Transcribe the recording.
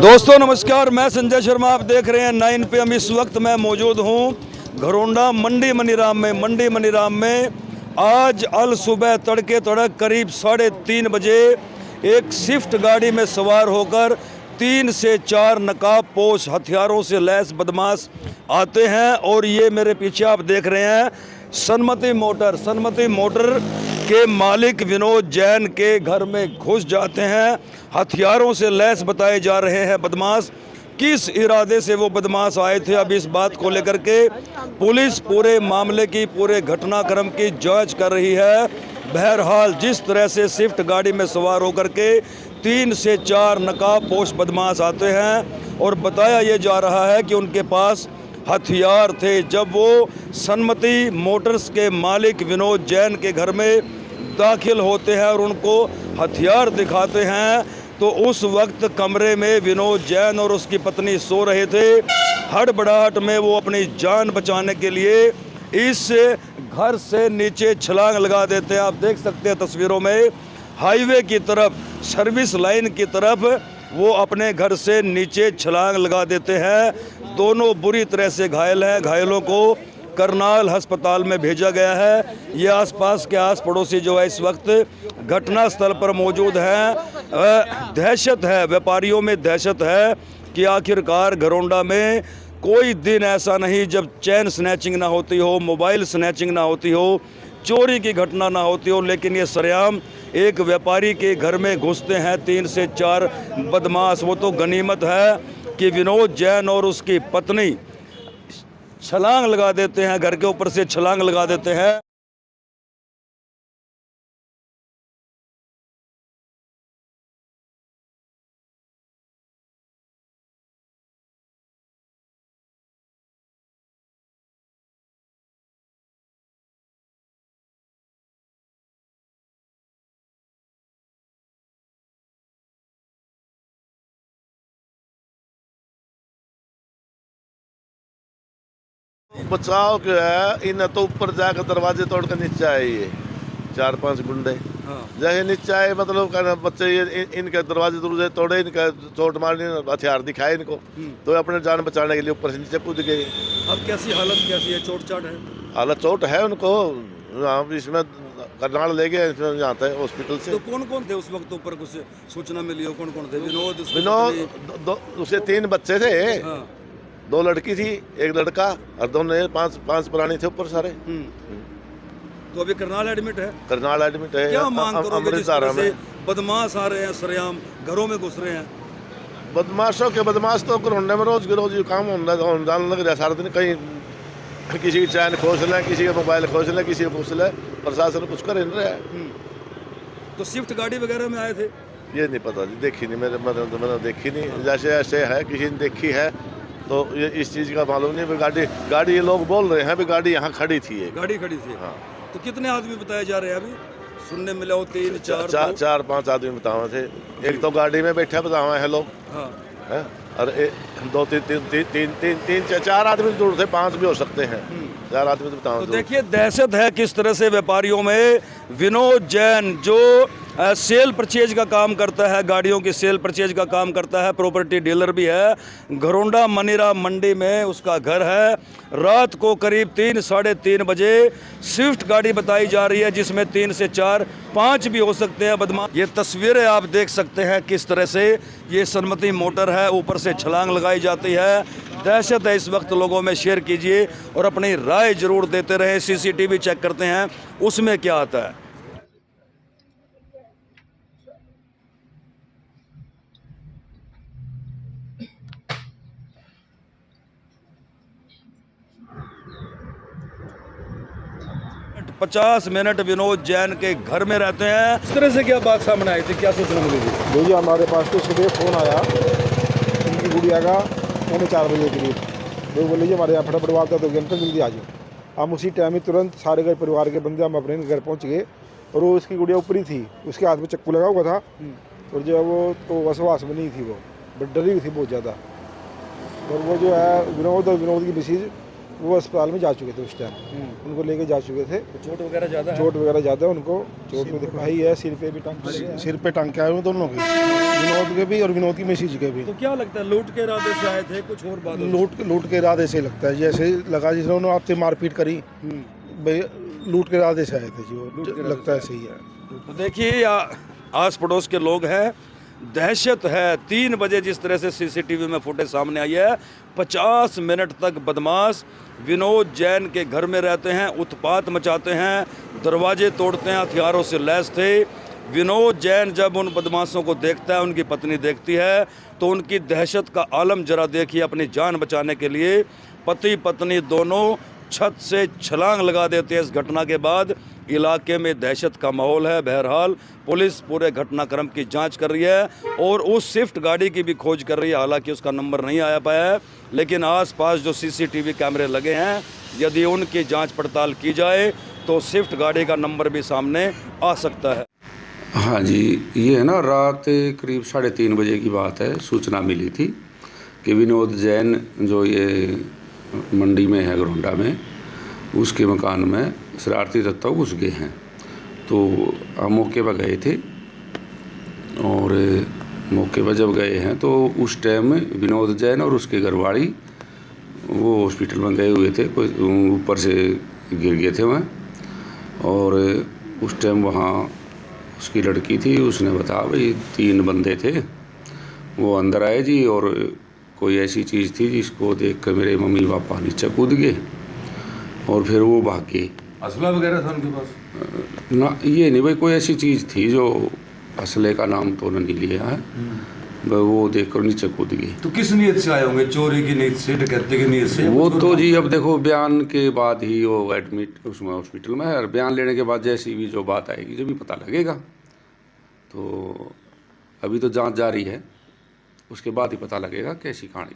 दोस्तों नमस्कार, मैं संजय शर्मा, आप देख रहे हैं 9 PM। इस वक्त मैं मौजूद हूं घरोंडा मंडी मनीराम में आज अल सुबह तड़के तड़क करीब 3:30 बजे एक स्विफ्ट गाड़ी में सवार होकर 3 से 4 नकाबपोश हथियारों से लैस बदमाश आते हैं और ये मेरे पीछे आप देख रहे हैं सन्मति मोटर के मालिक विनोद जैन के घर में घुस जाते हैं। हथियारों से लैस बताए जा रहे हैं बदमाश। किस इरादे से वो बदमाश आए थे, अब इस बात को लेकर के पुलिस पूरे मामले की, पूरे घटनाक्रम की जांच कर रही है। बहरहाल जिस तरह से स्विफ्ट गाड़ी में सवार होकर के 3 से 4 नकाबपोश बदमाश आते हैं और बताया ये जा रहा है कि उनके पास हथियार थे। जब वो सन्मति मोटर्स के मालिक विनोद जैन के घर में दाखिल होते हैं और उनको हथियार दिखाते हैं तो उस वक्त कमरे में विनोद जैन और उसकी पत्नी सो रहे थे। हड़बड़ाहट में वो अपनी जान बचाने के लिए इस घर से नीचे छलांग लगा देते हैं। आप देख सकते हैं तस्वीरों में, हाईवे की तरफ, सर्विस लाइन की तरफ वो अपने घर से नीचे छलांग लगा देते हैं। दोनों बुरी तरह से घायल हैं। घायलों को करनाल अस्पताल में भेजा गया है। ये आसपास के आस पड़ोसी जो है इस वक्त घटना स्थल पर मौजूद हैं। दहशत है, व्यापारियों में दहशत है कि आखिरकार घरोंडा में कोई दिन ऐसा नहीं जब चैन स्नैचिंग ना होती हो, मोबाइल स्नैचिंग ना होती हो, चोरी की घटना ना होती हो, लेकिन ये सरेआम एक व्यापारी के घर में घुसते हैं 3 से 4 बदमाश। वो तो गनीमत है कि विनोद जैन और उसकी पत्नी छलांग लगा देते हैं, घर के ऊपर से छलांग लगा देते हैं। बचाव क्या है, इन तो ऊपर जाकर दरवाजे तोड़ कर नीचे आए ये 4-5 गुंडे। जैसे नीचे आए मतलब कहना बच्चे ये इनके दरवाजे दरवाजे तोड़े, इनका चोट मारने, हथियार दिखाए इनको, तो अपने जान बचाने के लिए ऊपर से नीचे कूद गए। अब कैसी हालत कैसी है? चोट चाट है? हालत चोट है उनको, इसमें करनाल ले गए यहाँ थे हॉस्पिटल से। तो कौन कौन थे उस वक्त ऊपर? कुछ सूचना मिली हो? कौन कौन थे? विनोद, उसके 3 बच्चे थे। 2 लड़की थी, 1 लड़का, और दोनों 5 प्राणी थे ऊपर सारे। तो अभी करनाल एडमिट है? करनाल एडमिट है। क्या मांग करोगे जिस तरह से बदमाश आ रहे हैं, सरेआम घरों में घुस रहे हैं? बदमाश तो घरोंडे में रोज काम होने लग रहा है। सारा दिन कहीं किसी की चैन खोज लें, किसी का मोबाइल खोज लें, किसी को घुस लें, प्रशासन कुछ कर रहा है। तो स्विफ्ट गाड़ी वगैरह में आए थे? ये नहीं पता जी, देखी नहीं, मैंने देखी नहीं। जैसे ऐसे है, किसी ने देखी है तो ये इस चीज़ का मालूम नहीं। गाड़ी ये लोग बोल रहे हैं भी गाड़ी यहाँ खड़ी थी। गाड़ी खड़ी थी? हाँ। तो कितने आदमी बताए जा रहे हैं अभी? सुनने मिला हो 3, 4-5 आदमी बताए थे। एक तो गाड़ी में बैठे बताए हैं लोग। हाँ। है? और 2, 3, 4 आदमी जरूर थे, 5 भी हो सकते हैं। 4 आदमी तो बताओ। तो देखिए दहशत है किस तरह से व्यापारियों में। विनोद जैन जो सेल परचेज का काम करता है, गाड़ियों की सेल परचेज का काम करता है, प्रॉपर्टी डीलर भी है। घरोंडा मनीराम मंडी में उसका घर है। रात को करीब 3-3:30 बजे स्विफ्ट गाड़ी बताई जा रही है जिसमें 3 से 4, 5 भी हो सकते हैं बदमाश। ये तस्वीरें आप देख सकते हैं किस तरह से ये सन्मति मोटर है, ऊपर से छलांग लगाई जाती है। दहशत है इस वक्त। लोगों में शेयर कीजिए और अपनी राय जरूर देते रहें। CCTV चेक करते हैं उसमें क्या आता है। मिनट विनोद जैन के घर में रहते हैं। इस तरह से क्या बात सामने आई थी, क्या सूचना मिली थी? भैया हमारे पास तो सुबह फ़ोन आया उनकी गुड़िया का 3:45 बजे के लिए। वो बोले जी हमारे यहाँ फटाफट वारदात तो घंटे जल्दी आ जाओ। हम उसी टाइम ही तुरंत सारे घर परिवार के बंदे हम अपने घर पहुँच गए और वो उसकी गुड़िया ऊपरी थी, उसके हाथ में चक्कू लगा हुआ था और जो है वो तो वसवास में नहीं थी, वो बट डरी हुई थी बहुत ज़्यादा। और वो जो है विनोद और विनोद की मिसेज वो अस्पताल में जा चुके थे उस टाइम, उनको लेके जा चुके थे। चोट वगैरह ज़्यादा चोट वगैरह ज़्यादा उनको, चोट में देखो ही है, सिर पे भी टांके लगे हैं। सिर पे टांके आए हुए दोनों के, विनोद के भी और विनोद की मिसेज के भी। तो क्या लगता है लूट के इरादे से आए थे, कुछ और बात? लूट के इरादे से लगता है, जैसे लगा जिसने उन्होंने आपसे मारपीट करी, भाई लूट के इरादे से आए थे जी, वो लगता है सही है। तो देखिए आस पड़ोस के लोग हैं, दहशत है। 3 बजे जिस तरह से सीसीटीवी में फुटेज सामने आई है, 50 मिनट तक बदमाश विनोद जैन के घर में रहते हैं, उत्पात मचाते हैं, दरवाजे तोड़ते हैं, हथियारों से लैस थे। विनोद जैन जब उन बदमाशों को देखता है, उनकी पत्नी देखती है, तो उनकी दहशत का आलम जरा देखिए। अपनी जान बचाने के लिए पति पत्नी दोनों छत से छलांग लगा देते हैं। इस घटना के बाद इलाके में दहशत का माहौल है। बहरहाल पुलिस पूरे घटनाक्रम की जांच कर रही है और उस स्विफ्ट गाड़ी की भी खोज कर रही है। हालांकि उसका नंबर नहीं आया पाया है, लेकिन आसपास जो सीसीटीवी कैमरे लगे हैं, यदि उनकी जांच पड़ताल की जाए तो स्विफ्ट गाड़ी का नंबर भी सामने आ सकता है। हाँ जी, ये है ना, रात करीब 3:30 बजे की बात है। सूचना मिली थी कि विनोद जैन जो ये मंडी में है, घरोंडा में, उसके मकान में शरारती तत्व घुस गए हैं। तो हम मौके पर गए थे और मौके पर जब गए हैं तो उस टाइम विनोद जैन और उसके घरवाली वो हॉस्पिटल में गए हुए थे, कोई ऊपर से गिर गए थे वहाँ। और उस टाइम वहाँ उसकी लड़की थी, उसने बताया भाई 3 बंदे थे, वो अंदर आए जी, और कोई ऐसी चीज़ थी जिसको देख कर मेरे मम्मी पापा नीचे कूद गए और फिर वो भाग गए। असला वगैरह था उनके पास? ना, ये नहीं भाई, कोई ऐसी चीज़ थी जो असले का नाम तो नहीं लिया है, वो देख कर नीचे कूद गए। तो किस नीयत से आए होंगे? चोरी की नीयत से, डकैती की नीयत से? वो तो जी अब देखो, बयान के बाद ही वो एडमिट उसमें हॉस्पिटल में है, और बयान लेने के बाद जैसी भी जो बात आएगी जब भी पता लगेगा। तो अभी तो जांच जारी है, उसके बाद ही पता लगेगा कैसी कहानी।